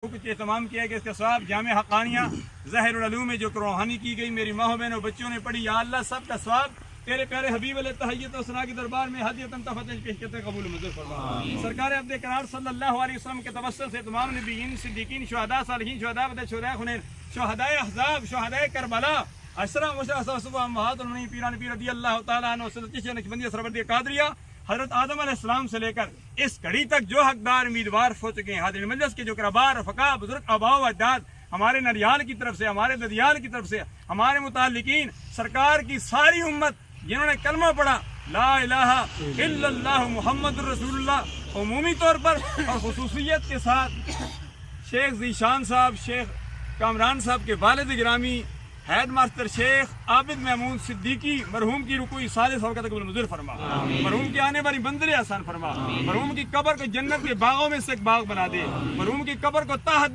کچھ اہتمام کیا کہ اس کا ثواب جامع حقانیہ ظاہر العلوم میں جو روحانی کی گئی میری ماں بہنوں بچوں نے پڑھی، یا اللہ سب کا ثواب تیرے پیارے حبیب علیہ تحیت و ثنا کے دربار میں ہدیۃ تفتح پیش کرتے قبول منظور فرما۔ سرکار عبد کرار صلی اللہ علیہ وسلم کے توسل سے تمام نبیین، صدیقین، شہداء، صالحین، شہداء بدر، شہداء حنین، شہداء احزاب، شہداء کربلا، اشرا مشرا صبح امہات المؤمنین پیران پیر رضی اللہ تعالیٰ عنہ سلطنت نقشبندیہ سربردی قادریہ حضرت آدم علیہ السلام سے لے کر اس گھڑی تک جو حقدار امیدوار ہو چکے ہیں، حاضرین مجلس کے جو کربار فقہ بزرگ آباء و اجداد ہمارے نریال کی طرف سے، ہمارے ددیال کی طرف سے، ہمارے متعلقین، سرکار کی ساری امت جنہوں نے کلمہ پڑھا لا الہ الا اللہ محمد الرسول اللہ، عمومی طور پر اور خصوصیت کے ساتھ شیخ ذیشان صاحب، شیخ کامران صاحب کے والد گرامی ہیڈ ماسٹر شیخ عابد محمود صدیقی مرحوم کی رکوع ثالث وقت قبول منظور فرما، مرحوم کی آنے والی منزلیں آسان فرما، مرحوم کی قبر کو جنت کے باغوں میں سے ایک باغ بنا دے، مرحوم کی قبر کو تحت